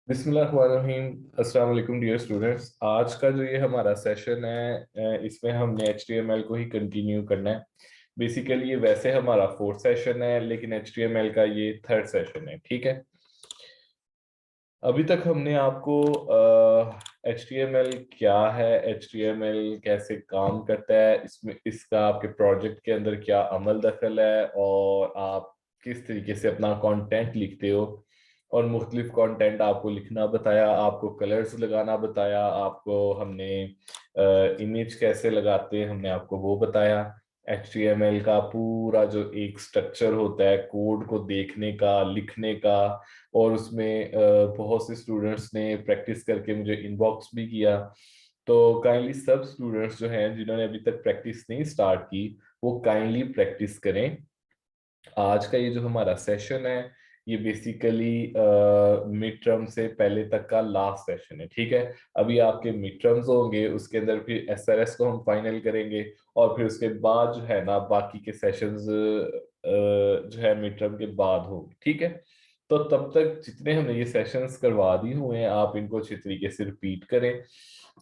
बिस्मिल्लाहिर्रहमानिर्रहीम। अस्सलाम वालेकुम डियर स्टूडेंट्स। आज का जो ये हमारा सेशन है, इसमें हमने HTML को ही कंटिन्यू करना है। बेसिकली ये वैसे हमारा फोर्थ सेशन है, लेकिन HTML का ये थर्ड सेशन है। ठीक है। अभी तक हमने आपको HTML क्या है, HTML कैसे काम करता है, इसमें इसका आपके प्रोजेक्ट के अंदर क्या अमल दखल है, और आप किस तरीके से अपना कंटेंट लिखते हो, और मुख्तलिफ कंटेंट आपको लिखना बताया, आपको कलर्स लगाना बताया, आपको हमने इमेज कैसे लगाते हैं हमने आपको वो बताया। HTML का पूरा जो एक स्ट्रक्चर होता है कोड को देखने का, लिखने का, और उसमें बहुत से स्टूडेंट्स ने प्रैक्टिस करके मुझे इनबॉक्स भी किया। तो काइंडली सब स्टूडेंट्स जो हैं जिन्होंने अभी तक प्रैक्टिस नहीं स्टार्ट की, वो काइंडली प्रैक्टिस करें। आज का ये जो हमारा सेशन है, ये बेसिकली मिड टर्म से पहले तक का लास्ट सेशन है। ठीक है। अभी आपके मिड टर्म्स होंगे, उसके अंदर फिर SRS को हम फाइनल करेंगे, और फिर उसके बाद जो है ना बाकी के सेशंस जो है मिड टर्म के बाद होंगे। ठीक है। तो तब तक जितने हमने ये सेशंस करवा दिए हुए हैं, आप इनको अच्छी तरीके से रिपीट करें।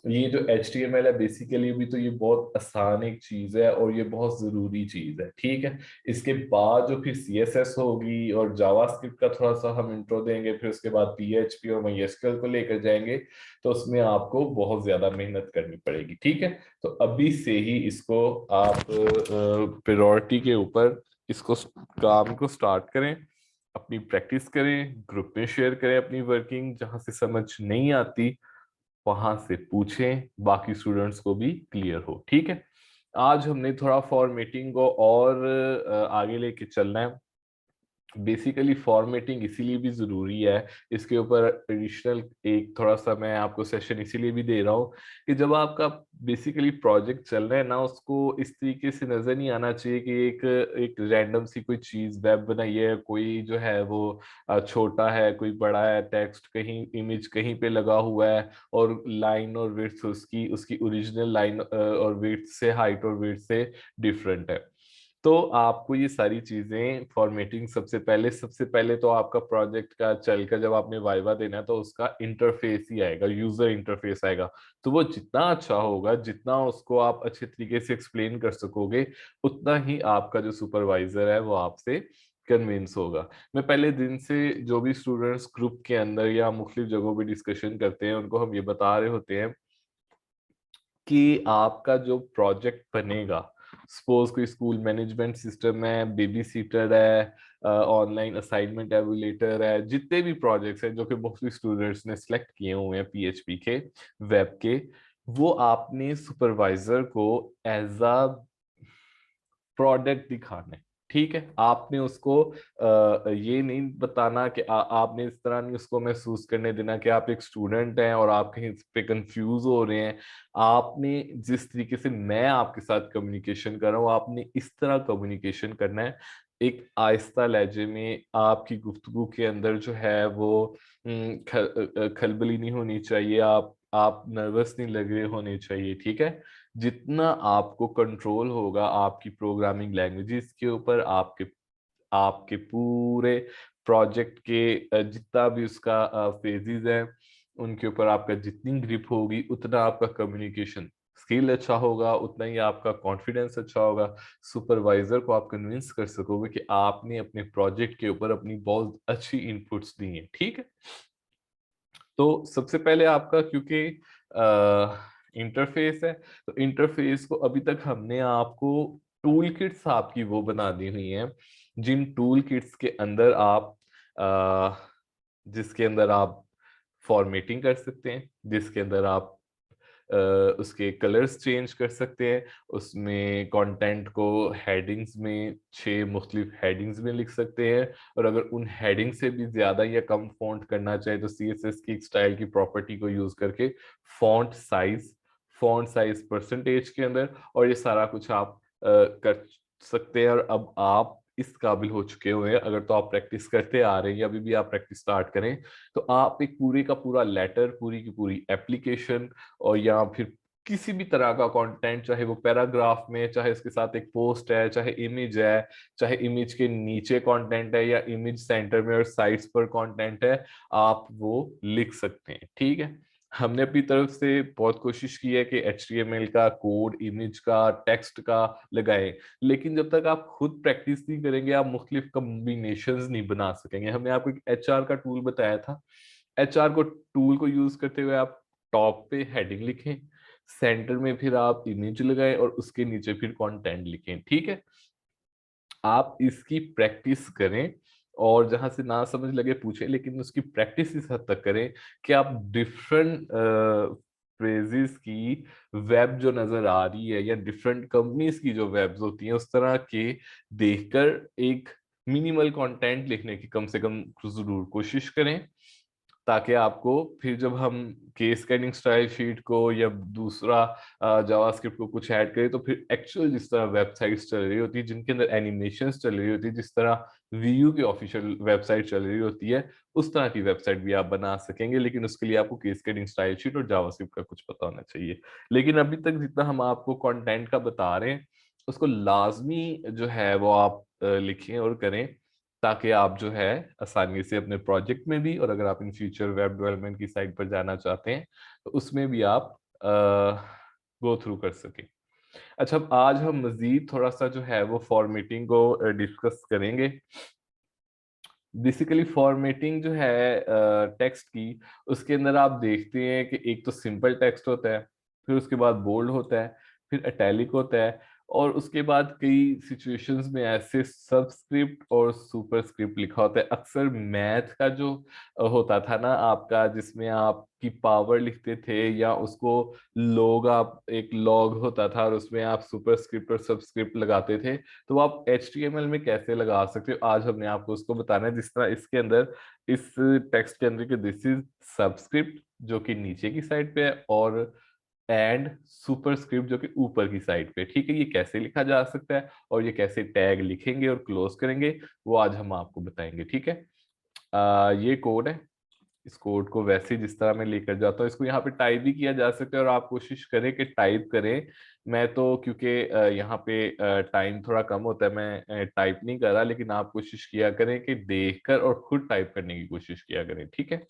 ये जो HTML है बेसिकली भी तो ये बहुत आसान एक चीज है, और ये बहुत जरूरी चीज है। ठीक है। इसके बाद जो फिर CSS होगी और जावास्क्रिप्ट का थोड़ा सा हम इंट्रो देंगे, फिर उसके बाद PHP और MySQL को लेकर जाएंगे। तो उसमें आपको बहुत ज्यादा मेहनत करनी पड़ेगी। ठीक है। तो अभी से ही इसको आप प्रायोरिटी के ऊपर इसको काम को स्टार्ट करें, अपनी प्रैक्टिस करें, ग्रुप में शेयर करें अपनी वर्किंग, जहां से समझ नहीं आती वहां से पूछें, बाकी स्टूडेंट्स को भी क्लियर हो। ठीक है। आज हमने थोड़ा फॉर्मेटिंग को और आगे लेके चलना है। बेसिकली फॉर्मेटिंग इसीलिए भी जरूरी है, इसके ऊपर एडिशनल एक थोड़ा सा मैं आपको सेशन इसीलिए भी दे रहा हूँ कि जब आपका बेसिकली प्रोजेक्ट चल रहा है ना, उसको इस तरीके से नजर नहीं आना चाहिए कि एक एक रैंडम सी कोई चीज वेब बनाई है, कोई जो है वो छोटा है, कोई बड़ा है, टेक्स्ट कहीं, इमेज कहीं पे लगा हुआ है, और लाइन और विड्थ उसकी उसकी ओरिजिनल लाइन और विड्थ से, हाइट और विड्थ से डिफरेंट है। तो आपको ये सारी चीजें फॉर्मेटिंग, सबसे पहले तो आपका प्रोजेक्ट का चलकर जब आपने वाइवा देना है तो उसका इंटरफेस ही आएगा, यूजर इंटरफेस आएगा। तो वो जितना अच्छा होगा, जितना उसको आप अच्छे तरीके से एक्सप्लेन कर सकोगे, उतना ही आपका जो सुपरवाइजर है वो आपसे कन्विंस होगा। मैं पहले दिन से जो भी स्टूडेंट्स ग्रुप के अंदर या मुख्तलिफ जगहों पे डिस्कशन करते हैं, उनको हम ये बता रहे होते हैं कि आपका जो प्रोजेक्ट बनेगा, सपोज कोई स्कूल मैनेजमेंट सिस्टम है, बेबी सीटर है, ऑनलाइन असाइनमेंट एवुलेटर है, जितने भी प्रोजेक्ट्स हैं जो कि बहुत स्टूडेंट्स ने सिलेक्ट किए हुए हैं PHP के, वेब के, वो आपने सुपरवाइजर को एज अ प्रोडक्ट दिखाना है। ठीक है। आपने उसको ये नहीं बताना कि आपने इस तरह नहीं उसको महसूस करने देना कि आप एक स्टूडेंट हैं और आप कहीं इस पे कंफ्यूज हो रहे हैं। आपने जिस तरीके से मैं आपके साथ कम्युनिकेशन कर रहा हूँ, आपने इस तरह कम्युनिकेशन करना है। एक आहिस्ता लहजे में आपकी गुफ्तगू के अंदर जो है वो खलबली नहीं होनी चाहिए, आप नर्वस नहीं लग रहे होने चाहिए। ठीक है। जितना आपको कंट्रोल होगा आपकी प्रोग्रामिंग लैंग्वेजेस के ऊपर, आपके आपके पूरे प्रोजेक्ट के जितना भी उसका फेजेस है, उनके ऊपर आपका जितनी ग्रिप होगी, उतना आपका कम्युनिकेशन स्किल अच्छा होगा, उतना ही आपका कॉन्फिडेंस अच्छा होगा। सुपरवाइजर को आप कन्विंस कर सकोगे कि आपने अपने प्रोजेक्ट के ऊपर अपनी बहुत अच्छी इनपुट्स दी हैं। ठीक है। तो सबसे पहले आपका, क्योंकि इंटरफेस है, तो इंटरफेस को अभी तक हमने आपको टूल किट्स आपकी वो बना दी हुई हैं, जिन टूल किट्स के अंदर आप जिसके अंदर आप फॉर्मेटिंग कर सकते हैं, जिसके अंदर आप उसके कलर्स चेंज कर सकते हैं, उसमें कंटेंट को हेडिंग्स में 6 मुख्तलिफ हेडिंग्स में लिख सकते हैं, और अगर उन हेडिंग से भी ज्यादा या कम फॉन्ट करना चाहे तो CSS की एक स्टाइल की प्रॉपर्टी को यूज करके फॉन्ट साइज परसेंटेज के अंदर, और ये सारा कुछ आप कर सकते हैं। और अब आप इस काबिल हो चुके हुए हैं, अगर तो आप प्रैक्टिस करते आ रहे हैं या अभी भी आप प्रैक्टिस स्टार्ट करें, तो आप एक पूरे का पूरा लेटर, पूरी की पूरी एप्लीकेशन, और या फिर किसी भी तरह का कंटेंट, चाहे वो पैराग्राफ में, चाहे उसके साथ एक पोस्ट है, चाहे इमेज है, चाहे इमेज के नीचे कंटेंट है, या इमेज सेंटर में और साइड्स पर कंटेंट है, आप वो लिख सकते हैं। ठीक है, हमने अपनी तरफ से बहुत कोशिश की है कि HTML का कोड, इमेज का, टेक्स्ट का लगाएं, लेकिन जब तक आप खुद प्रैक्टिस नहीं करेंगे आप मुख्तलिफ कॉम्बिनेशंस नहीं बना सकेंगे। हमने आपको एक HR का टूल बताया था। HR को टूल को यूज करते हुए आप टॉप पे हेडिंग लिखें, सेंटर में फिर आप इमेज लगाएं और उसके नीचे फिर कंटेंट लिखें। ठीक है, आप इसकी प्रैक्टिस करें और जहां से ना समझ लगे पूछें, लेकिन उसकी प्रैक्टिस इस हद तक करें कि आप डिफरेंट फ्रेजेस की वेब जो नजर आ रही है या डिफरेंट कंपनीज की जो वेब्स होती हैं उस तरह के देखकर एक मिनिमल कंटेंट लिखने की कम से कम जरूर कोशिश करें, ताकि आपको फिर जब हम केस स्कैनिंग स्टाइल शीट को या दूसरा जावास्क्रिप्ट को कुछ ऐड करें, तो फिर एक्चुअल जिस तरह वेबसाइट्स चल रही होती है जिनके अंदर एनिमेशंस चल रही होती है, जिस तरह वीयू की ऑफिशियल वेबसाइट चल रही होती है, उस तरह की वेबसाइट भी आप बना सकेंगे। लेकिन उसके लिए आपको केस स्कैनिंग स्टाइल शीट और जावास्क्रिप्ट का कुछ पता होना चाहिए। लेकिन अभी तक जितना हम आपको कंटेंट का बता रहे हैं उसको लाजमी जो है वो आप लिखें और करें, ताकि आप जो है आसानी से अपने प्रोजेक्ट में भी, और अगर आप इन फ्यूचर वेब डेवलपमेंट की साइड पर जाना चाहते हैं तो उसमें भी आप गो थ्रू कर सकें। अच्छा, अब आज हम मजीद थोड़ा सा जो है वो फॉर्मेटिंग को डिस्कस करेंगे। बेसिकली फॉर्मेटिंग जो है टेक्स्ट की, उसके अंदर आप देखते हैं कि एक तो सिंपल टेक्स्ट होता है, फिर उसके बाद बोल्ड होता है, फिर इटैलिक होता है, और उसके बाद कई सिचुएशंस में ऐसे सबस्क्रिप्ट और सुपरस्क्रिप्ट लिखा होता है। अक्सर मैथ का जो होता था ना आपका, जिसमें आपकी पावर लिखते थे या उसको लॉग, आप एक लॉग होता था और उसमें आप सुपरस्क्रिप्ट और सबस्क्रिप्ट लगाते थे, तो आप HTML में कैसे लगा सकते हो, आज हमने आपको उसको बताना है। जिस तरह इसके अंदर, इस टेक्स्ट के अंदर, कि दिस इज सबस्क्रिप्ट जो कि नीचे की साइड पे है, और एंड सुपरस्क्रिप्ट जो कि ऊपर की साइड पे। ठीक है, ये कैसे लिखा जा सकता है और ये कैसे टैग लिखेंगे और क्लोज करेंगे, वो आज हम आपको बताएंगे। ठीक है, ये कोड है। इस कोड को वैसे जिस तरह मैं लेकर जाता हूँ, इसको यहाँ पे टाइप भी किया जा सकता है और आप कोशिश करें कि टाइप करें। मैं तो क्योंकि यहाँ पे टाइम थोड़ा कम होता है, मैं टाइप नहीं कर रहा, लेकिन आप कोशिश किया करें कि देखकर और खुद टाइप करने की कोशिश किया करें। ठीक है,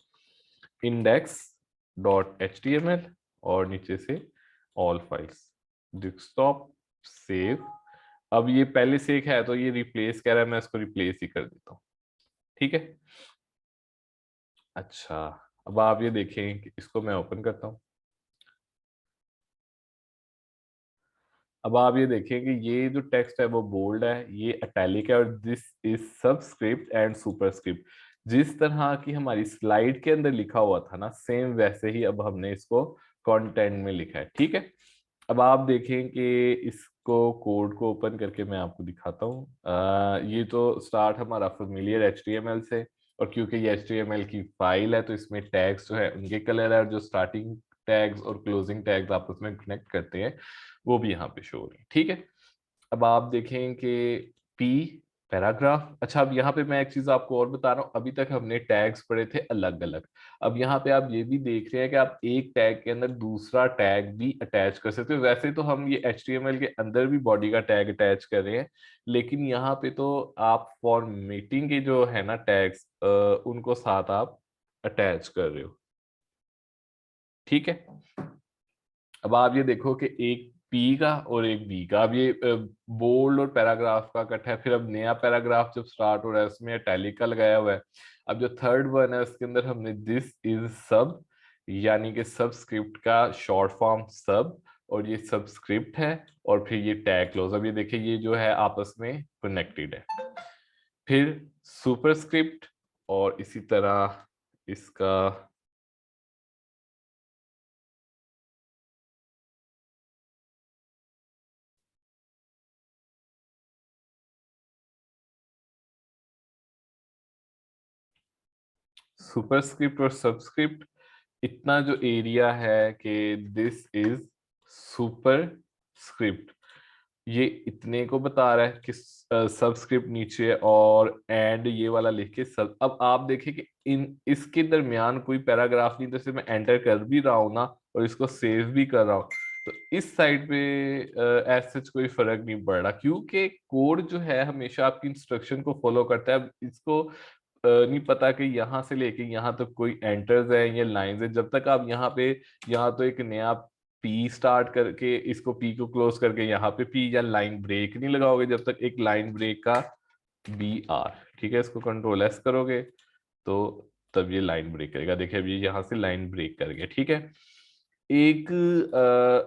index.html और नीचे से ऑल फाइल्स, डेस्कटॉप, सेव। अब ये पहले से एक है तो ये रिप्लेस कह रहा है, मैं इसको रिप्लेस ही कर देता हूँ। ठीक है, अच्छा, अब आप ये देखें कि इसको मैं ओपन करता हूँ। अब आप ये देखें कि ये जो टेक्स्ट है वो बोल्ड है, ये इटैलिक है, और this is subscript and superscript. जिस तरह की हमारी स्लाइड के अंदर लिखा हुआ था ना, सेम वैसे ही अब हमने इसको कंटेंट में लिखा है। ठीक है, अब आप देखें कि इसको कोड को ओपन करके मैं आपको दिखाता हूँ। ये तो स्टार्ट हमारा फेमिलियर HTML से, और क्योंकि ये HTML की फाइल है तो इसमें टैग्स जो है उनके कलर है, और जो स्टार्टिंग टैग्स और क्लोजिंग टैग्स आपस में कनेक्ट करते हैं वो भी यहाँ पे शो हो रही है। ठीक है, अब आप देखें कि पी पैराग्राफ। अच्छा, अब यहाँ पे मैं एक चीज आपको और बता रहा हूँ, अभी तक हमने टैग्स पढ़े थे अलग अलग। अब यहाँ पे आप ये भी देख रहे हैं कि आप एक टैग के अंदर दूसरा टैग भी अटैच कर सकते हो। वैसे तो हम ये HTML के अंदर भी बॉडी का टैग अटैच कर रहे हैं, लेकिन यहाँ पे तो आप फॉर्मेटिंग के जो है ना टैग्स, उनको साथ आप अटैच कर रहे हो। ठीक है, अब आप ये देखो कि एक पी का और एक बी का, अब ये बोल्ड और पैराग्राफ का इकट्ठा है। फिर अब नया पैराग्राफ जब स्टार्ट हो रहा है उसमें इटैलिक का लगाया हुआ है। अब जो थर्ड वन है उसके अंदर हमने दिस इज सब, यानी कि सबस्क्रिप्ट का शॉर्ट फॉर्म सब, और ये सबस्क्रिप्ट है, और फिर ये टैग क्लोज। अब ये देखिए ये जो है आपस में कनेक्टेड है। फिर सुपरस्क्रिप्ट, और इसी तरह इसका सुपरस्क्रिप्ट और सबस्क्रिप्ट, इतना जो एरिया है कि दिस इज सुपर स्क्रिप्ट, ये इतने को बता रहा है कि सबस्क्रिप्ट नीचे, और एंड ये वाला लिख के सब। अब आप देखिए कि इन इसके दरमियान कोई पैराग्राफ नहीं, जैसे मैं एंटर कर भी रहा हूं ना और इसको सेव भी कर रहा हूँ, तो इस साइड पे एज सच कोई फर्क नहीं पड़ रहा, क्योंकि कोड जो है हमेशा आपकी इंस्ट्रक्शन को फॉलो करता है। अब इसको नहीं पता कि यहाँ से लेके यहाँ तक कोई एंटर्स है या लाइंस है, जब तक आप यहाँ पे, यहाँ तो एक नया पी स्टार्ट करके इसको पी को क्लोज करके यहाँ पे पी या लाइन ब्रेक नहीं लगाओगे, जब तक एक लाइन ब्रेक का बी आर, ठीक है, इसको कंट्रोल एस करोगे तो तब ये लाइन ब्रेक करेगा। देखिए अभी यहाँ से लाइन ब्रेक कर गया, ठीक है। एक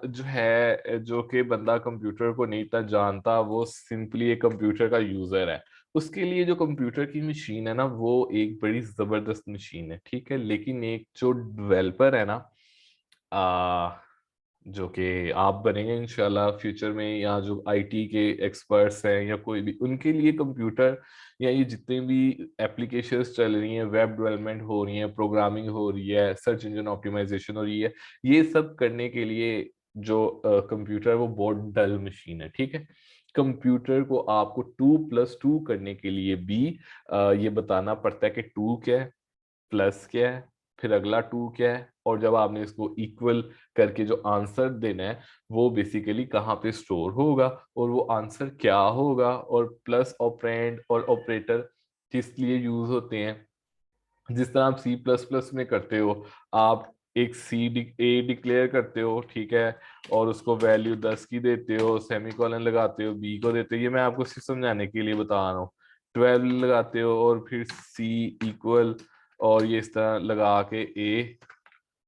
जो है, जो कि बंदा कंप्यूटर को नहीं इतना जानता, वो सिंपली एक कंप्यूटर का यूजर है, उसके लिए जो कंप्यूटर की मशीन है ना, वो एक बड़ी जबरदस्त मशीन है, ठीक है। लेकिन एक जो डेवलपर है ना, जो कि आप बनेंगे इंशाल्लाह फ्यूचर में, या जो आईटी के एक्सपर्ट्स हैं या कोई भी, उनके लिए कंप्यूटर या ये जितने भी एप्लीकेशंस चल रही हैं, वेब डेवलपमेंट हो रही है, प्रोग्रामिंग हो रही है, सर्च इंजन ऑप्टिमाइजेशन हो रही है, ये सब करने के लिए जो कंप्यूटर है वो बहुत डल मशीन है, ठीक है। कंप्यूटर को आपको 2+2 करने के लिए भी ये बताना पड़ता है कि 2 क्या है, प्लस क्या है, फिर अगला 2 क्या है, और जब आपने इसको इक्वल करके जो आंसर देना है वो बेसिकली कहाँ पे स्टोर होगा और वो आंसर क्या होगा, और प्लस ऑपरेंड और ऑपरेटर किस लिए यूज होते हैं। जिस तरह आप C++ में करते हो, आप एक ए डिक्लेयर करते हो, ठीक है, और उसको वैल्यू 10 की देते हो, सेमीकोलन लगाते हो, बी को देते हो, ये मैं आपको सिर्फ समझाने के लिए बता रहा हूँ। 12 लगाते हो और फिर C इक्वल, और ये इस तरह लगा के ए,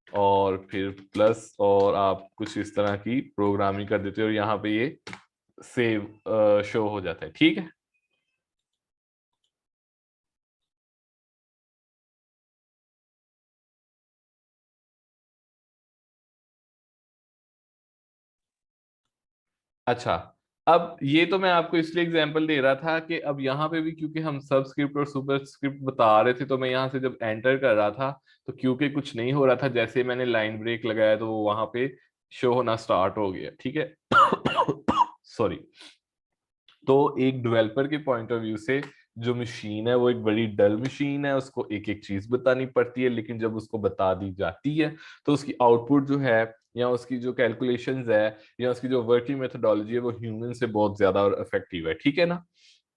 और फिर प्लस, और आप कुछ इस तरह की प्रोग्रामिंग कर देते हो, और यहाँ पे ये सेव शो हो जाता है, ठीक है। अच्छा, अब ये तो मैं आपको इसलिए एग्जांपल दे रहा था कि अब यहाँ पे भी क्योंकि हम सब स्क्रिप्ट और सुपर स्क्रिप्ट बता रहे थे, तो मैं यहाँ से जब एंटर कर रहा था तो क्योंकि कुछ नहीं हो रहा था, जैसे मैंने लाइन ब्रेक लगाया तो वो वहां पे शो होना स्टार्ट हो गया, ठीक है। सॉरी। तो एक डेवलपर के पॉइंट ऑफ व्यू से जो मशीन है वो एक बड़ी डल मशीन है, उसको एक एक चीज बतानी पड़ती है, लेकिन जब उसको बता दी जाती है तो उसकी आउटपुट जो है, या उसकी जो कैलकुलेशंस है, या उसकी जो वर्किंग मेथोडोलॉजी है, वो ह्यूमन से बहुत ज्यादा और इफेक्टिव है, ठीक है ना।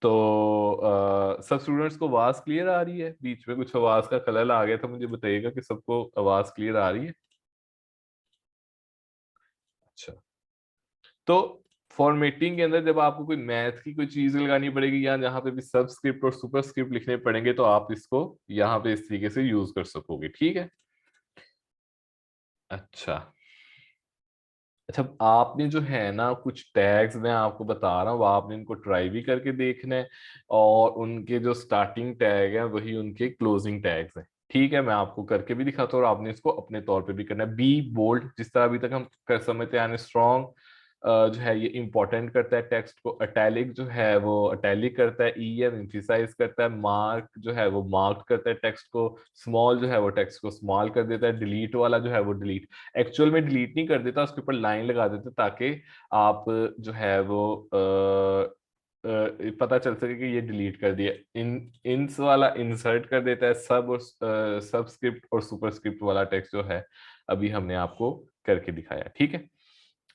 तो सब स्टूडेंट्स को आवाज क्लियर आ रही है? बीच में कुछ आवाज का खलल आ गया था, मुझे बताइएगा कि सबको आवाज क्लियर आ रही है। अच्छा, तो फॉर्मेटिंग के अंदर जब आपको कोई मैथ की कोई चीज लगानी पड़ेगी, या जहां पे भी सब स्क्रिप्ट और सुपर स्क्रिप्ट लिखने पड़ेंगे, तो आप इसको यहाँ पे इस तरीके से यूज कर सकोगे, ठीक है। अच्छा, अच्छा, आपने जो है ना कुछ टैग्स मैं आपको बता रहा हूँ, आपने इनको ट्राई भी करके देखना है, और उनके जो स्टार्टिंग टैग है वही उनके क्लोजिंग टैग्स हैं, ठीक है। मैं आपको करके भी दिखाता हूँ और आपने इसको अपने तौर पे भी करना है। बी बोल्ड, जिस तरह अभी तक हम कर समझते हैं, स्ट्रॉन्ग जो है ये इंपॉर्टेंट करता है टेक्स्ट को, अटैलिक जो है वो अटैलिक करता है, ई एम एम्फिसाइज करता है, मार्क जो है वो मार्क करता है टेक्स्ट को, स्मॉल जो है वो टेक्स्ट को स्मॉल कर देता है, डिलीट वाला जो है वो डिलीट, एक्चुअल में डिलीट नहीं कर देता, उसके ऊपर लाइन लगा देता ताकि आप जो है वो पता चल सके कि ये डिलीट कर दिया। इंस वाला इंसर्ट कर देता है, सब और सब स्क्रिप्ट और सुपर स्क्रिप्ट वाला टेक्स्ट जो है अभी हमने आपको करके दिखाया, ठीक है।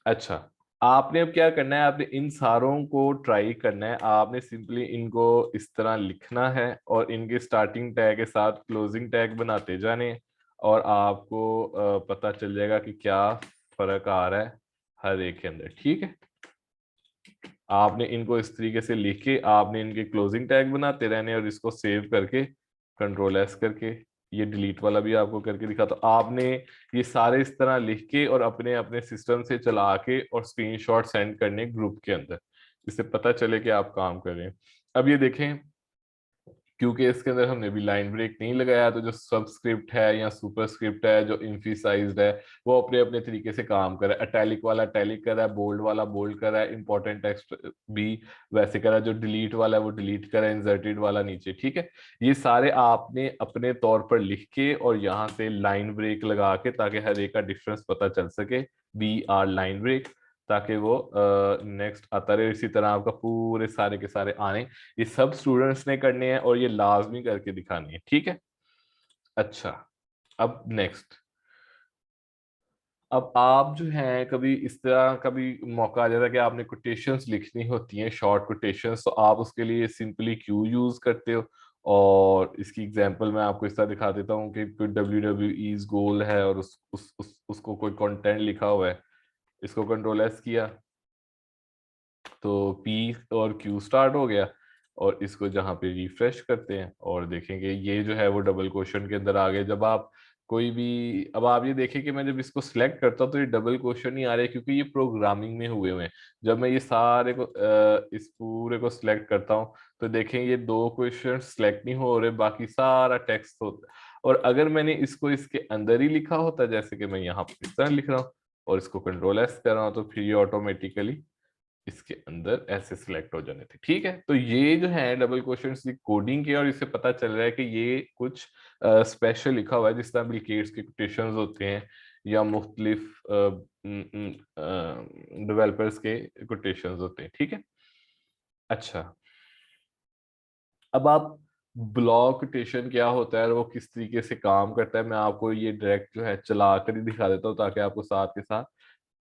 अच्छा, आपने अब क्या करना है, आपने इन सारों को ट्राई करना है, आपने सिंपली इनको इस तरह लिखना है और इनके स्टार्टिंग टैग के साथ क्लोजिंग टैग बनाते जाने हैं, और आपको पता चल जाएगा कि क्या फर्क आ रहा है हर एक के अंदर, ठीक है। आपने इनको इस तरीके से लिख के आपने इनके क्लोजिंग टैग बनाते रहने, और इसको सेव करके कंट्रोल एस करके, ये डिलीट वाला भी आपको करके दिखा, तो आपने ये सारे इस तरह लिख के और अपने अपने सिस्टम से चला के और स्क्रीनशॉट सेंड करने ग्रुप के अंदर, जिससे पता चले कि आप काम कर रहे हैं। अब ये देखें, क्योंकि इसके अंदर हमने भी लाइन ब्रेक नहीं लगाया, तो जो सबस्क्रिप्ट है या सुपर स्क्रिप्ट है जो इम्फिसाइज्ड है, वो अपने अपने तरीके से काम कर रहा है। अटैलिक वाला अटैलिक कर रहा है, बोल्ड वाला बोल्ड कर रहा है, इंपॉर्टेंट टेक्स्ट भी वैसे कर रहा है, जो डिलीट वाला है वो डिलीट कर रहा है, इंसर्टेड वाला नीचे, ठीक है। ये सारे आपने अपने तौर पर लिख के और यहाँ से लाइन ब्रेक लगा के, ताकि हर एक का डिफरेंस पता चल सके, बी आर लाइन ब्रेक, ताकि वो नेक्स्ट आता रहे। इसी तरह आपका पूरे सारे के सारे आने, ये सब स्टूडेंट्स ने करने हैं और ये लाजमी करके दिखानी है, ठीक है। अच्छा, अब नेक्स्ट, अब आप जो है कभी इस तरह कभी मौका आ जाता है कि आपने कोटेशंस लिखनी होती हैं, शॉर्ट कोटेशंस, तो आप उसके लिए सिंपली क्यू यूज करते हो। और इसकी एग्जांपल मैं आपको इस तरह दिखा देता हूँ कि कोई WWE गोल है और उसको कोई कंटेंट लिखा हुआ है, इसको कंट्रोल एस किया तो पी और क्यू स्टार्ट हो गया, और इसको जहाँ पे रिफ्रेश करते हैं और देखेंगे ये जो है वो डबल क्वेश्चन के अंदर आ गए। जब आप कोई भी, अब आप ये देखें कि मैं जब इसको सिलेक्ट करता हूँ तो ये डबल क्वेश्चन ही आ रहे हैं क्योंकि ये प्रोग्रामिंग में हुए हुए हैं। जब मैं ये सारे को इस पूरे को सिलेक्ट करता हूँ तो देखें ये दो क्वेश्चन सिलेक्ट नहीं हो रहे, बाकी सारा टेक्स्ट होता। और अगर मैंने इसको इसके अंदर ही लिखा होता, जैसे कि मैं यहाँ पे इस तरह लिख रहा हूँ और इसको कंट्रोल एस कर रहा हूँ, तो फिर ये ऑटोमेटिकली इसके अंदर ऐसे सिलेक्ट हो जाने थे। ठीक है, तो ये जो है डबल क्वेश्चंस की कोडिंग की, और इससे पता चल रहा है कि ये कुछ स्पेशल लिखा हुआ है, जिस तरह बिल गेट्स के कोटेशंस होते हैं या मुख्तलिफ डेवलपर्स के कोटेशंस होते हैं। ठीक है, अच्छा, अब आप ब्लॉक कोटेशन क्या होता है और वो किस तरीके से काम करता है, मैं आपको ये डायरेक्ट जो है चला कर ही दिखा देता हूँ ताकि आपको साथ के साथ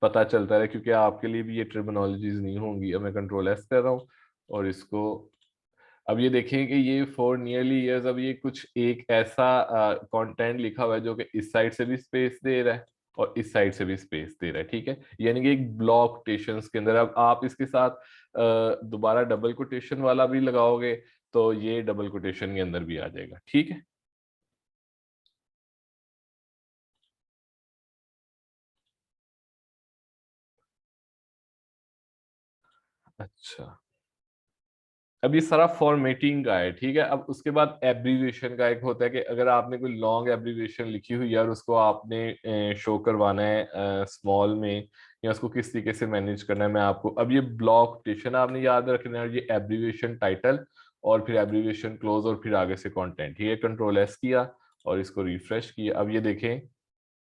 पता चलता रहे, क्योंकि आपके लिए भी ये टर्मिनोलॉजीज नहीं होंगी। अब मैं कंट्रोल एस कर रहा हूँ और इसको, अब ये देखें कि ये फॉर नियरली ईयर्स, अब ये कुछ एक ऐसा कंटेंट लिखा हुआ है जो कि इस साइड से भी स्पेस दे रहा है और इस साइड से भी स्पेस दे रहा है। ठीक है, यानी कि एक ब्लॉक कोटेशंस के अंदर अब आप इसके साथ दोबारा डबल कोटेशन वाला भी लगाओगे तो ये डबल कोटेशन के अंदर भी आ जाएगा। ठीक है, अच्छा, अब ये सारा फॉर्मेटिंग का है। ठीक है, अब उसके बाद एब्रीविएशन का एक होता है कि अगर आपने कोई लॉन्ग एब्रीविएशन लिखी हुई है और उसको आपने शो करवाना है स्मॉल में, या उसको किस तरीके से मैनेज करना है, मैं आपको, अब ये ब्लॉक कोटेशन आपने याद रखना है, और ये एब्रीविएशन टाइटल और फिर एब्रीविएशन क्लोज और फिर आगे से कंटेंट। ठीक है, कंट्रोल एस किया और इसको रिफ्रेश किया। अब ये देखें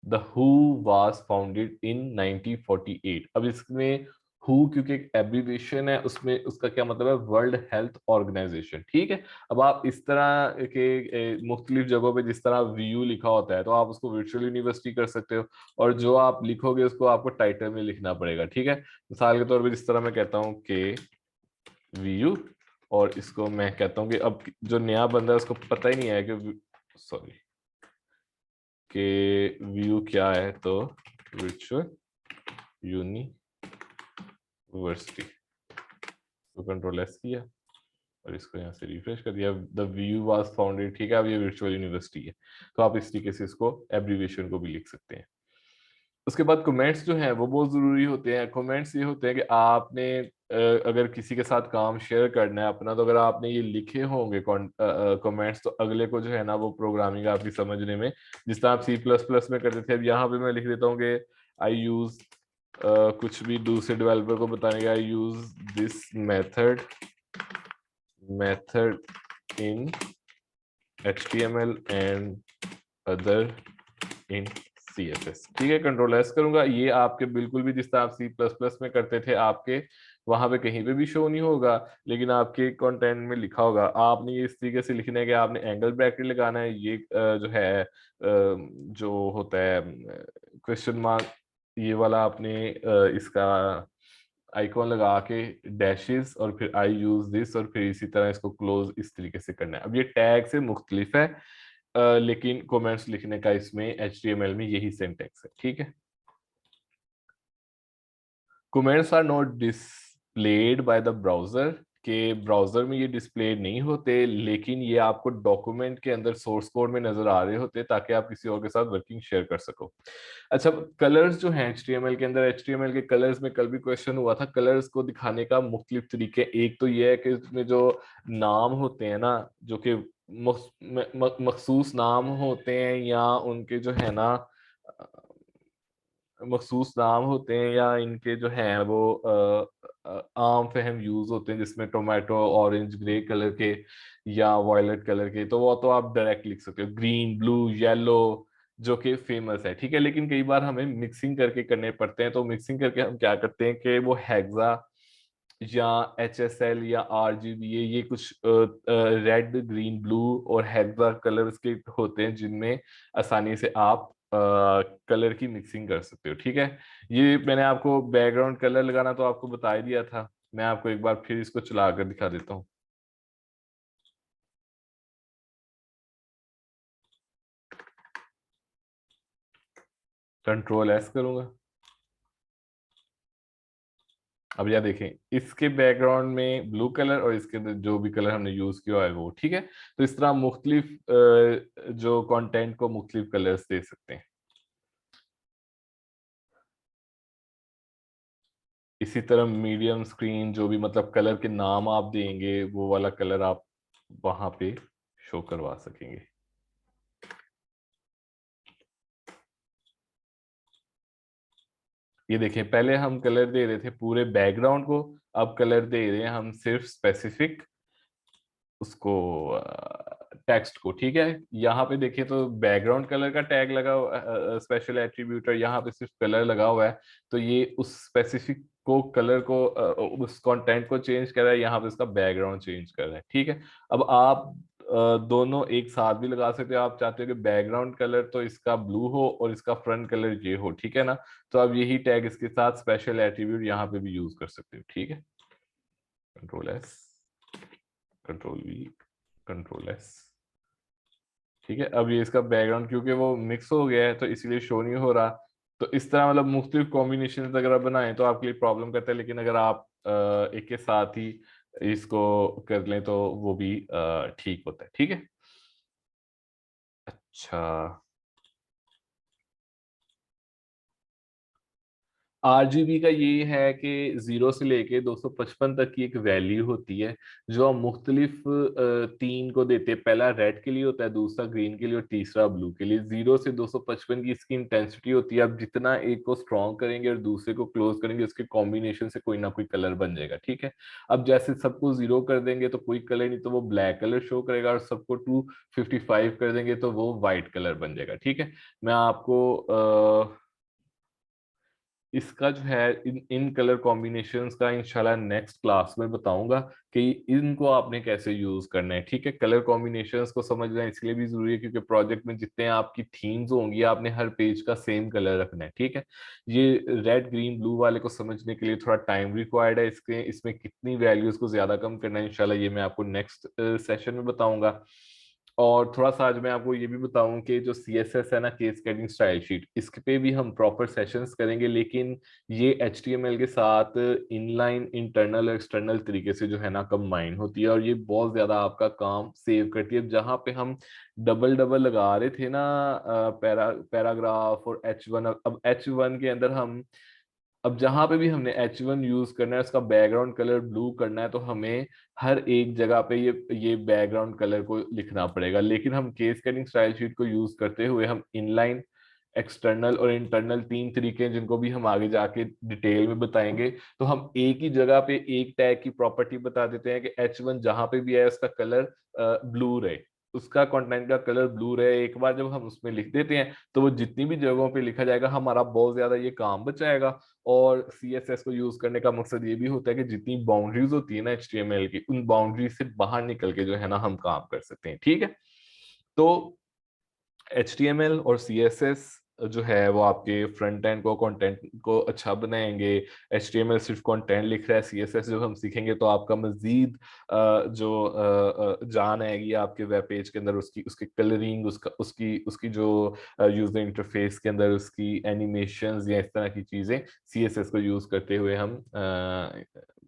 the who was founded in 1948। अब इसमें हु क्योंकि एक एब्रीविएशन है, उसमें उसका क्या मतलब है, वर्ल्ड हेल्थ ऑर्गेनाइजेशन। ठीक है, अब आप इस तरह के मुख्तलिफ जगहों पे जिस तरह वीयू लिखा होता है तो आप उसको वर्चुअल यूनिवर्सिटी कर सकते हो, और जो आप लिखोगे उसको आपको टाइटल में लिखना पड़ेगा। ठीक है, मिसाल के तौर पर जिस तरह मैं कहता हूँ के वीयू, और इसको मैं कहता हूँ कि अब जो नया बंदा है उसको पता ही नहीं है कि, सॉरी, के व्यू क्या है, तो वर्चुअल यूनिवर्सिटी, तो कंट्रोल एस किया और इसको यहाँ से रिफ्रेश कर दिया, द व्यू वाज फाउंडेड। ठीक है, अब ये वर्चुअल यूनिवर्सिटी है, तो आप इस तरीके से इसको एब्रीविएशन को भी लिख सकते हैं। उसके बाद कमेंट्स जो हैं वो बहुत ज़रूरी होते हैं। कमेंट्स ये होते हैं कि आपने अगर किसी के साथ काम शेयर करना है अपना, तो अगर आपने ये लिखे होंगे कमेंट्स, तो अगले को जो है ना वो प्रोग्रामिंग आपकी समझने में, जिस तरह आप C++ में करते थे, अब यहाँ पे मैं लिख देता हूँ कि आई यूज कुछ भी दूसरे डेवलपर को बताने का, I use this method in HTML and other in CSS। ठीक है, कंट्रोल एस करूंगा, ये आपके बिल्कुल भी जिस तरह आप C++ में करते थे आपके वहां पे कहीं पे भी शो नहीं होगा, लेकिन आपके कंटेंट में लिखा होगा। आपने ये इस तरीके से लिखना है कि आपने एंगल ब्रैकेट लगाना है, ये जो है जो होता है क्वेश्चन मार्क, ये वाला आपने इसका आइकॉन लगा के डैशेस और फिर आई यूज दिस, और फिर इसी तरह इसको क्लोज इस तरीके से करना है। अब ये टैग से मुख्तलिफ है, लेकिन कमेंट्स लिखने का इसमें HTML में यही सिंटैक्स है। ठीक है, comments are not displayed by the browser, के ब्राउजर में ये डिस्प्ले नहीं होते, लेकिन ये आपको डॉक्यूमेंट के अंदर सोर्स कोड में नजर आ रहे होते ताकि आप किसी और के साथ वर्किंग शेयर कर सको। अच्छा, कलर्स जो हैं HTML के अंदर, HTML के कलर्स में कल भी क्वेश्चन हुआ था, कलर्स को दिखाने का मुख्तलिफ तरीके। एक तो ये है कि इसमें जो नाम होते हैं ना, जो कि मखसूस नाम होते हैं, या उनके जो है ना मखसूस नाम होते हैं, या इनके जो हैं वो आम फहम यूज होते हैं, जिसमें टोमेटो ऑरेंज ग्रे कलर के या वायलेट कलर के, तो वो तो आप डायरेक्ट लिख सकते हो, ग्रीन ब्लू येलो, जो कि फेमस है। ठीक है, लेकिन कई बार हमें मिक्सिंग करके करने पड़ते हैं, तो मिक्सिंग करके हम क्या करते हैं कि वो हेक्सा या HSL या RGB, ये कुछ रेड ग्रीन ब्लू और हेक्सा कलर्स के होते हैं जिनमें आसानी से आप कलर की मिक्सिंग कर सकते हो। ठीक है, ये मैंने आपको बैकग्राउंड कलर लगाना तो आपको बता ही दिया था। मैं आपको एक बार फिर इसको चला कर दिखा देता हूँ। कंट्रोल S करूंगा। अब यह देखें, इसके बैकग्राउंड में ब्लू कलर और इसके अंदर जो भी कलर हमने यूज किया है वो। ठीक है, तो इस तरह मुख्तलिफ जो कंटेंट को मुख्तलिफ कलर्स दे सकते हैं। इसी तरह मीडियम स्क्रीन जो भी मतलब कलर के नाम आप देंगे वो वाला कलर आप वहां पे शो करवा सकेंगे। ये देखें, पहले हम कलर दे रहे थे पूरे बैकग्राउंड को, अब कलर दे रहे हैं हम सिर्फ स्पेसिफिक उसको, टेक्स्ट को। ठीक है, यहाँ पे देखिए तो बैकग्राउंड कलर का टैग लगा स्पेशल एट्रीब्यूट, और यहाँ पे सिर्फ कलर लगा हुआ है। तो ये उस स्पेसिफिक को कलर को उस कंटेंट को चेंज कर रहा है, यहाँ पे उसका बैकग्राउंड चेंज कर रहा है। ठीक है, अब आप दोनों एक साथ भी लगा सकते हो। आप चाहते हो कि बैकग्राउंड कलर तो इसका ब्लू हो और इसका फ्रंट कलर ये हो, ठीक है ना, तो अब यही टैग इसके साथ स्पेशल एट्रीब्यूट यहाँ पे भी यूज कर सकते हो। ठीक है, control S, control V, control S। ठीक है, अब ये इसका बैकग्राउंड क्योंकि वो मिक्स हो गया है तो इसीलिए शो नहीं हो रहा। तो इस तरह मतलब मुख्तलिफ कॉम्बिनेशन अगर आप बनाएं तो आपके लिए प्रॉब्लम करता है, लेकिन अगर आप एक के साथ ही इसको कर लें तो वो भी ठीक होता है। ठीक है, अच्छा। RGB का ये है कि 0 से लेके 255 तक की एक वैल्यू होती है जो हम मुख्तलिफ तीन को देते हैं। पहला रेड के लिए होता है, दूसरा ग्रीन के लिए और तीसरा ब्लू के लिए। 0 से 255 की इसकी इंटेंसिटी होती है। आप जितना एक को स्ट्रॉन्ग करेंगे और दूसरे को क्लोज करेंगे, उसके कॉम्बिनेशन से कोई ना कोई कलर बन जाएगा। ठीक है, अब जैसे सबको 0 कर देंगे तो कोई कलर नहीं, तो वो ब्लैक कलर शो करेगा, और सबको 255 कर देंगे तो वो व्हाइट कलर बन जाएगा। ठीक है, मैं आपको इसका जो है इन इन कलर कॉम्बिनेशंस का इंशाल्लाह नेक्स्ट क्लास में बताऊंगा कि इनको आपने कैसे यूज करना है। ठीक है, कलर कॉम्बिनेशंस को समझना इसलिए भी जरूरी है क्योंकि प्रोजेक्ट में जितने आपकी थीम्स होंगी आपने हर पेज का सेम कलर रखना है। ठीक है, ये रेड ग्रीन ब्लू वाले को समझने के लिए थोड़ा टाइम रिक्वायर्ड है। इसके इसमें कितनी वैल्यूज को ज्यादा कम करना है इंशाल्लाह ये मैं आपको नेक्स्ट सेशन में बताऊंगा। और थोड़ा सा आज मैं आपको ये भी बताऊं कि जो CSS है ना, केस गेटिंग स्टाइल शीट, इस पे भी हम प्रॉपर सेशंस करेंगे, लेकिन ये HTML के साथ इनलाइन इंटरनल और एक्सटर्नल तरीके से जो है ना कंबाइन होती है, और ये बहुत ज्यादा आपका काम सेव करती है। जहां पे हम डबल डबल लगा रहे थे ना पैराग्राफ और H1, अब H1 के अंदर हम, अब जहां पे भी हमने H1 यूज करना है उसका बैकग्राउंड कलर ब्लू करना है, तो हमें हर एक जगह पे ये बैकग्राउंड कलर को लिखना पड़ेगा। लेकिन हम केस कटिंग स्टाइल शीट को यूज करते हुए हम इनलाइन, एक्सटर्नल और इंटरनल तीन तरीके हैं जिनको भी हम आगे जाके डिटेल में बताएंगे। तो हम एक ही जगह पे एक टैग की प्रॉपर्टी बता देते हैं कि H1 जहां पे भी है उसका कलर ब्लू रहे, उसका कंटेंट का कलर ब्लू रहे। एक बार जब हम उसमें लिख देते हैं तो वो जितनी भी जगहों पे लिखा जाएगा हमारा बहुत ज्यादा ये काम बचाएगा। और CSS को यूज करने का मकसद ये भी होता है कि जितनी बाउंड्रीज होती है ना HTML की, उन बाउंड्रीज से बाहर निकल के जो है ना हम काम कर सकते हैं। ठीक है, तो HTML और CSS जो है वो आपके फ्रंट एंड को, कंटेंट को अच्छा बनाएंगे। HTML सिर्फ कंटेंट लिख रहा है, CSS जब हम सीखेंगे तो आपका मजीद जो जान आएगी आपके वेब पेज के अंदर, उसकी उसकी कलरिंग, उसका उसकी उसकी जो यूजर इंटरफेस के अंदर उसकी एनिमेशंस या इस तरह की चीजें CSS को यूज करते हुए हम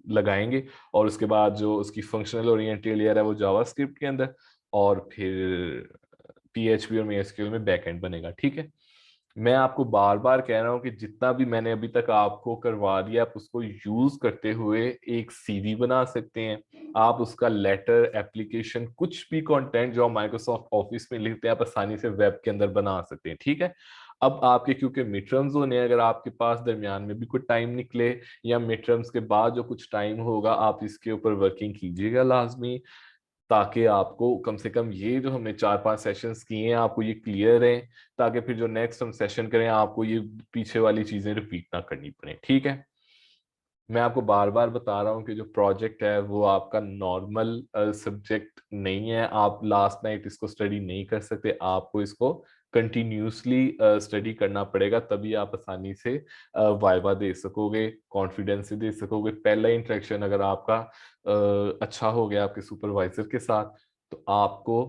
लगाएंगे। और उसके बाद जो उसकी फंक्शनल ओरिएंटेड लेयर है वो जावास्क्रिप्ट के अंदर, और फिर PHP और MySQL में बैकएंड बनेगा। ठीक है, मैं आपको बार बार कह रहा हूं कि जितना भी मैंने अभी तक आपको करवा दिया आप उसको यूज करते हुए एक CV बना सकते हैं। आप उसका लेटर, एप्लीकेशन, कुछ भी कंटेंट जो माइक्रोसॉफ्ट ऑफिस में लिखते हैं आप आसानी से वेब के अंदर बना सकते हैं। ठीक है, अब आपके क्योंकि मिड टर्म्स होने हैं, अगर आपके पास दरमियान में भी कुछ टाइम निकले या मिड टर्म्स के बाद जो कुछ टाइम होगा, आप इसके ऊपर वर्किंग कीजिएगा लाजमी, ताकि आपको कम से कम ये जो हमने 4-5 सेशंस किए हैं आपको ये क्लियर है, ताकि फिर जो नेक्स्ट हम सेशन करें आपको ये पीछे वाली चीजें रिपीट ना करनी पड़े। ठीक है, मैं आपको बार बार बता रहा हूँ कि जो प्रोजेक्ट है वो आपका नॉर्मल सब्जेक्ट नहीं है। आप लास्ट नाइट इसको स्टडी नहीं कर सकते, आपको इसको कंटिन्यूसली स्टडी करना पड़ेगा, तभी आप आसानी से वाइवा दे सकोगे, कॉन्फिडेंस से दे सकोगे। पहला इंटरेक्शन अगर आपका अच्छा हो गया आपके सुपरवाइजर के साथ, तो आपको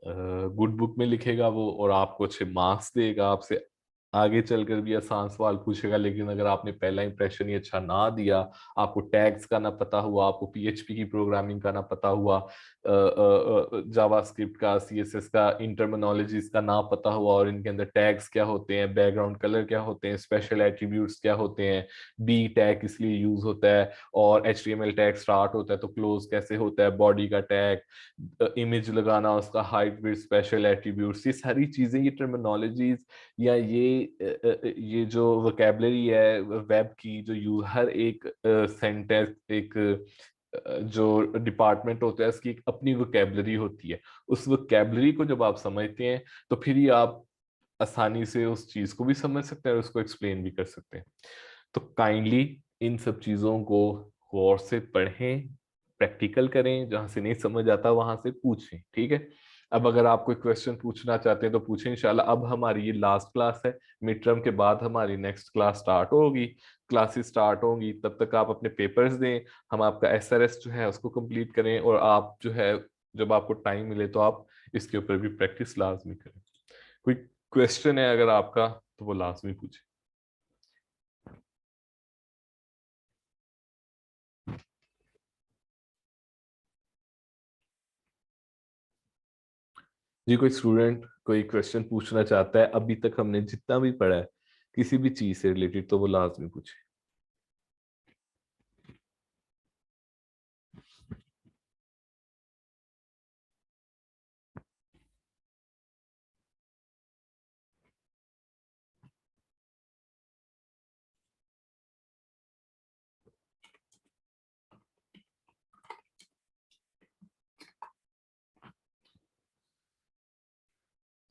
गुड बुक में लिखेगा वो, और आपको अच्छे मार्क्स देगा, आपसे आगे चलकर भी आसान सवाल पूछेगा। लेकिन अगर आपने पहला इंप्रेशन ही अच्छा ना दिया, आपको टैग्स का ना पता हुआ, आपको पीएचपी की प्रोग्रामिंग का ना पता हुआ, जावास्क्रिप्ट का, सीएसएस का, इन टर्मिनोलॉजीज का ना पता हुआ, और इनके अंदर टैग्स क्या होते हैं, बैकग्राउंड कलर क्या होते हैं, स्पेशल एट्रीब्यूट्स क्या होते हैं, बी टैग किस लिए यूज होता है, और एचटीएमएल टैग स्टार्ट होता है तो क्लोज कैसे होता है, बॉडी का टैग, इमेज लगाना, उसका हाइट विड्थ, स्पेशल एट्रीब्यूट्स, ये सारी चीजें, ये टर्मिनोलॉजीज या ये जो वोकेबलरी है वेब की, जो यू हर एक सेंटेंस, एक जो डिपार्टमेंट होता है उसकी एक अपनी वोकेबलरी होती है। उस वोकेबलरी को जब आप समझते हैं तो फिर ही आप आसानी से उस चीज को भी समझ सकते हैं और उसको एक्सप्लेन भी कर सकते हैं। तो काइंडली इन सब चीजों को गौर से पढ़ें, प्रैक्टिकल करें, जहां से नहीं समझ आता वहां से पूछें, ठीक है। अब अगर आप कोई क्वेश्चन पूछना चाहते हैं तो पूछें इंशाल्लाह। अब हमारी ये लास्ट क्लास है, मिड टर्म के बाद हमारी नेक्स्ट क्लास स्टार्ट होगी, क्लासेस स्टार्ट होंगी, तब तक आप अपने पेपर्स दें, हम आपका एसआरएस जो है उसको कंप्लीट करें, और आप जो है जब आपको टाइम मिले तो आप इसके ऊपर भी प्रैक्टिस लाजमी करें। कोई क्वेश्चन है अगर आपका तो वो लाजमी पूछें। जी, कोई स्टूडेंट कोई क्वेश्चन पूछना चाहता है, अभी तक हमने जितना भी पढ़ा है किसी भी चीज से रिलेटेड, तो वो लाजमी पूछे।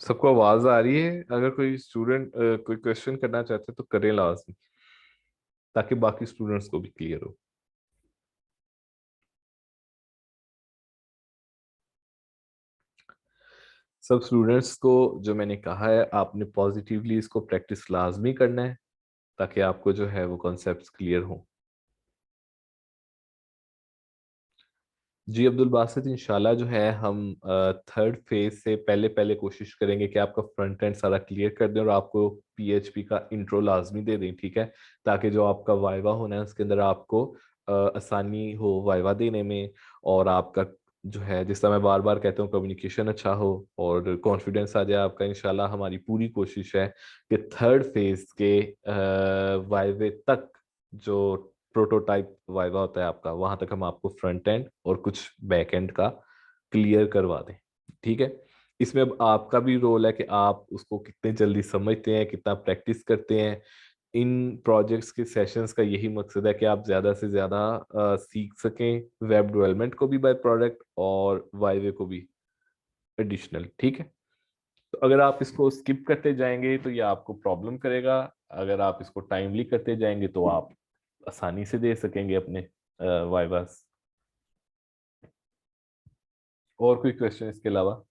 सबको आवाज आ रही है? अगर कोई स्टूडेंट कोई क्वेश्चन करना चाहते हैं तो करें लाजमी, ताकि बाकी स्टूडेंट्स को भी क्लियर हो। सब स्टूडेंट्स को जो मैंने कहा है, आपने पॉजिटिवली इसको प्रैक्टिस लाजमी करना है, ताकि आपको जो है वो कॉन्सेप्ट्स क्लियर हो। जी अब्दुल बासित, इंशाल्लाह जो है हम थर्ड फेज से पहले पहले कोशिश करेंगे कि आपका फ्रंट एंड सारा क्लियर कर दें, और आपको पीएचपी का इंट्रो लाजमी दे दें, ठीक है, ताकि जो आपका वाइवा होना है उसके अंदर आपको आसानी हो वाइवा देने में, और आपका जो है, जिस तरह मैं बार बार कहता हूँ, कम्युनिकेशन अच्छा हो और कॉन्फिडेंस आ जाए आपका। इंशाल्लाह हमारी पूरी कोशिश है कि थर्ड फेज के वाइवे तक, जो प्रोटोटाइप वाइवा होता है आपका, वहां तक हम आपको फ्रंट एंड और कुछ बैक एंड का क्लियर करवा दें, ठीक है। इसमें अब आपका भी रोल है कि आप उसको कितने जल्दी समझते हैं, कितना प्रैक्टिस करते हैं। इन प्रोजेक्ट्स के सेशंस का यही मकसद है कि आप ज्यादा से ज्यादा सीख सकें, वेब डेवलपमेंट को भी बाय प्रोडक्ट और वाइवे को भी एडिशनल, ठीक है। तो अगर आप इसको स्किप करते जाएंगे तो ये आपको प्रॉब्लम करेगा, अगर आप इसको टाइमली करते जाएंगे तो आप आसानी से दे सकेंगे अपने वाइवास। और कोई क्वेश्चन इसके अलावा?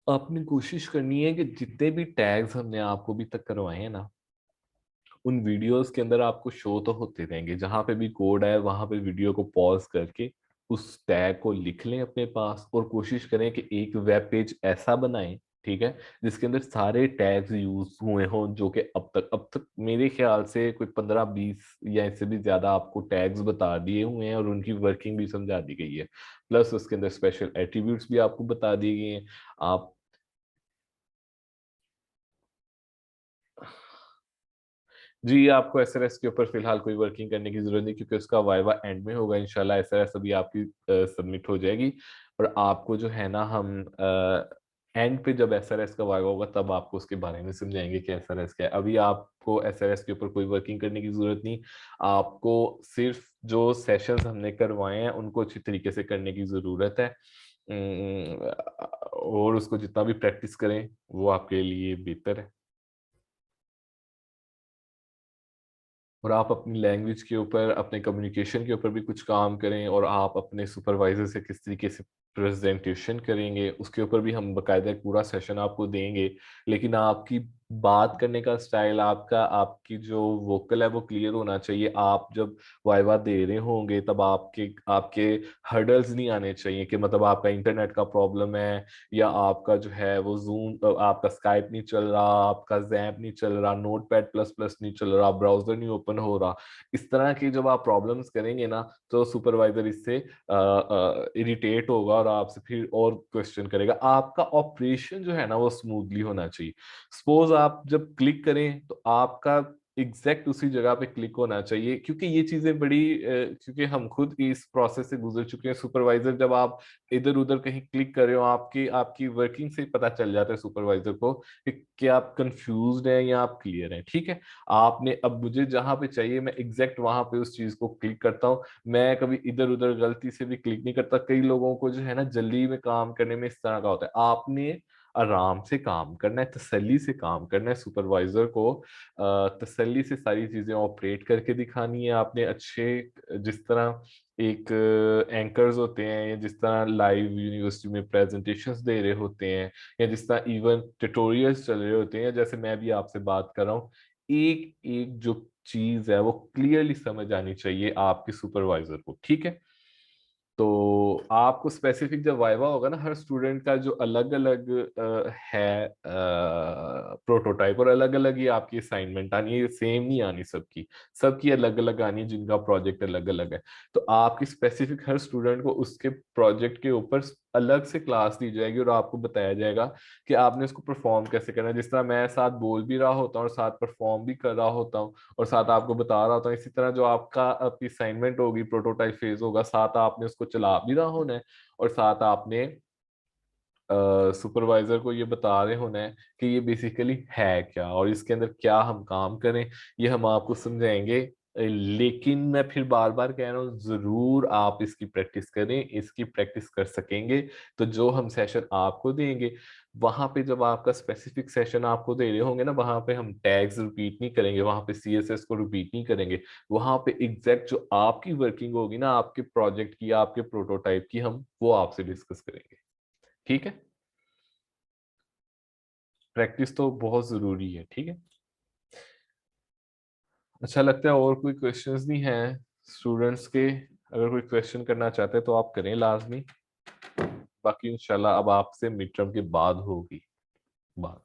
आपने कोशिश करनी है कि जितने भी टैग्स हमने आपको अभी तक करवाए हैं ना, उन वीडियोस के अंदर आपको शो तो होते रहेंगे। जहां पे भी कोड है वहां पे वीडियो को पॉज करके उस टैग को लिख लें अपने पास, और कोशिश करें कि एक वेब पेज ऐसा बनाएं, ठीक है, जिसके अंदर सारे टैग्स यूज हुए हों, जो कि अब तक मेरे ख्याल से कोई 15-20 या इससे भी ज्यादा आपको टैग्स बता दिए हुए हैं, और उनकी वर्किंग भी समझा दी गई है। प्लस उसके अंदर स्पेशल एट्रीब्यूट्स भी आपको बता दिए गए हैं। आप जी, आपको एसआरएस के ऊपर फिलहाल कोई वर्किंग करने की जरूरत नहीं, क्योंकि उसका वाइवा एंड में होगा इंशाल्लाह। एसआरएस अभी आपकी सबमिट हो जाएगी, और आपको जो है ना हम एंड पे जब एसआरएस का वाइवा होगा तब आपको उसके बारे में समझाएंगे कि एसआरएस क्या है। अभी आपको एसआरएस के ऊपर कोई वर्किंग करने की जरूरत नहीं, आपको सिर्फ जो सेशंस हमने करवाए हैं उनको अच्छी तरीके से करने की जरूरत है। और उसको जितना भी प्रैक्टिस करें वो आपके लिए बेहतर है। और आप अपनी लैंग्वेज के ऊपर, अपने कम्युनिकेशन के ऊपर भी कुछ काम करें, और आप अपने सुपरवाइजर से किस तरीके से प्रेजेंटेशन करेंगे उसके ऊपर भी हम बकायदा एक पूरा सेशन आपको देंगे। लेकिन आपकी बात करने का स्टाइल, आपकी जो वोकल है वो क्लियर होना चाहिए। आप जब वाइवा दे रहे होंगे तब आपके आपके हर्डल्स नहीं आने चाहिए कि मतलब आपका इंटरनेट का प्रॉब्लम है, या आपका जो है वो जूम, आपका स्काइप नहीं चल रहा, आपका जैप नहीं चल रहा, नोट पैड प्लस प्लस नहीं चल रहा, ब्राउजर नहीं ओपन हो रहा। इस तरह की जब आप प्रॉब्लम्स करेंगे ना तो सुपरवाइजर इससे इरिटेट होगा और आपसे फिर और क्वेश्चन करेगा। आपका ऑपरेशन जो है ना वो स्मूथली होना चाहिए। सपोज आप जब क्लिक करें तो आपका एग्जैक्ट उसी जगह पे क्लिक होना चाहिए, क्योंकि ये चीजें क्योंकि हम खुद इस प्रोसेस से गुजर चुके हैं। सुपरवाइजर जब आप इधर उधर कहीं क्लिक कर रहे हो, आपकी आपकी वर्किंग से पता चल जाता है सुपरवाइजर को कि आप कंफ्यूज्ड हैं या आप क्लियर हैं। ठीक है, आपने अब मुझे जहां पे चाहिए मैं एग्जैक्ट वहां पे उस चीज को क्लिक करता हूँ। मैं कभी इधर उधर गलती से भी क्लिक नहीं करता। कई लोगों को जो है ना जल्दी में काम करने में इस तरह का होता है। आपने आराम से काम करना है, तसल्ली से काम करना है। सुपरवाइजर को तसल्ली से सारी चीजें ऑपरेट करके दिखानी है आपने अच्छे, जिस तरह एक एंकर्स होते हैं, या जिस तरह लाइव यूनिवर्सिटी में प्रेजेंटेशंस दे रहे होते हैं, या जिस तरह इवन ट्यूटोरियल्स चल रहे होते हैं, जैसे मैं भी आपसे बात कर रहा हूँ। एक एक जो चीज है वो क्लियरली समझ आनी चाहिए आपके सुपरवाइजर को। ठीक है, तो आपको स्पेसिफिक जब वाइवा होगा ना, हर स्टूडेंट का जो अलग अलग है प्रोटोटाइप, और अलग अलग ही आपकी असाइनमेंट आनी है, सेम नहीं आनी सबकी। सबकी अलग अलग आनी है जिनका प्रोजेक्ट अलग अलग है। तो आपकी स्पेसिफिक हर स्टूडेंट को उसके प्रोजेक्ट के ऊपर अलग से क्लास दी जाएगी और आपको बताया जाएगा कि आपने उसको परफॉर्म कैसे करना है। जिस तरह मैं साथ बोल भी रहा होता हूँ और साथ परफॉर्म भी कर रहा होता हूँ और साथ आपको बता रहा होता हूँ, इसी तरह जो आपकी असाइनमेंट होगी, प्रोटोटाइप फेज होगा, साथ आपने उसको चला भी रहा होना है, और साथ आपने सुपरवाइजर को ये बता रहे होना है कि ये बेसिकली है क्या और इसके अंदर क्या हम काम करें। ये हम आपको समझाएंगे। लेकिन मैं फिर बार बार कह रहा हूँ, जरूर आप इसकी प्रैक्टिस करें। इसकी प्रैक्टिस कर सकेंगे तो जो हम सेशन आपको देंगे, वहां पे जब आपका स्पेसिफिक सेशन आपको दे रहे होंगे ना, वहां पे हम टैग्स रिपीट नहीं करेंगे, वहां पे सीएसएस को रिपीट नहीं करेंगे। वहां पे एग्जैक्ट जो आपकी वर्किंग होगी ना, आपके प्रोजेक्ट की, आपके प्रोटोटाइप की, हम वो आपसे डिस्कस करेंगे। ठीक है, प्रैक्टिस तो बहुत जरूरी है। ठीक है, अच्छा लगता है। और कोई क्वेश्चंस नहीं है स्टूडेंट्स के? अगर कोई क्वेश्चन करना चाहते हैं तो आप करें लाजमी। बाकी इंशाल्लाह अब आपसे मिड टर्म के बाद होगी बात।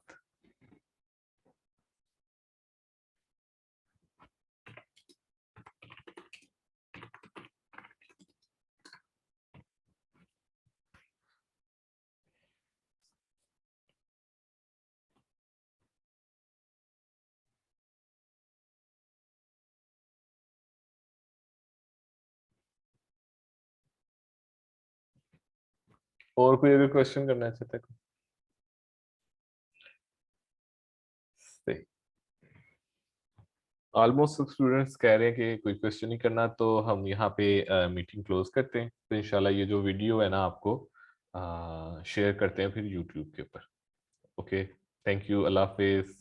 और कोई अगर क्वेश्चन करना चाहते हैं? ऑलमोस्ट सब स्टूडेंट्स कह रहे हैं कि कोई क्वेश्चन नहीं करना, तो हम यहाँ पे मीटिंग क्लोज करते हैं। तो इंशाल्लाह ये जो वीडियो है ना आपको शेयर करते हैं फिर यूट्यूब के ऊपर। Okay, thank you, Allah Hafiz.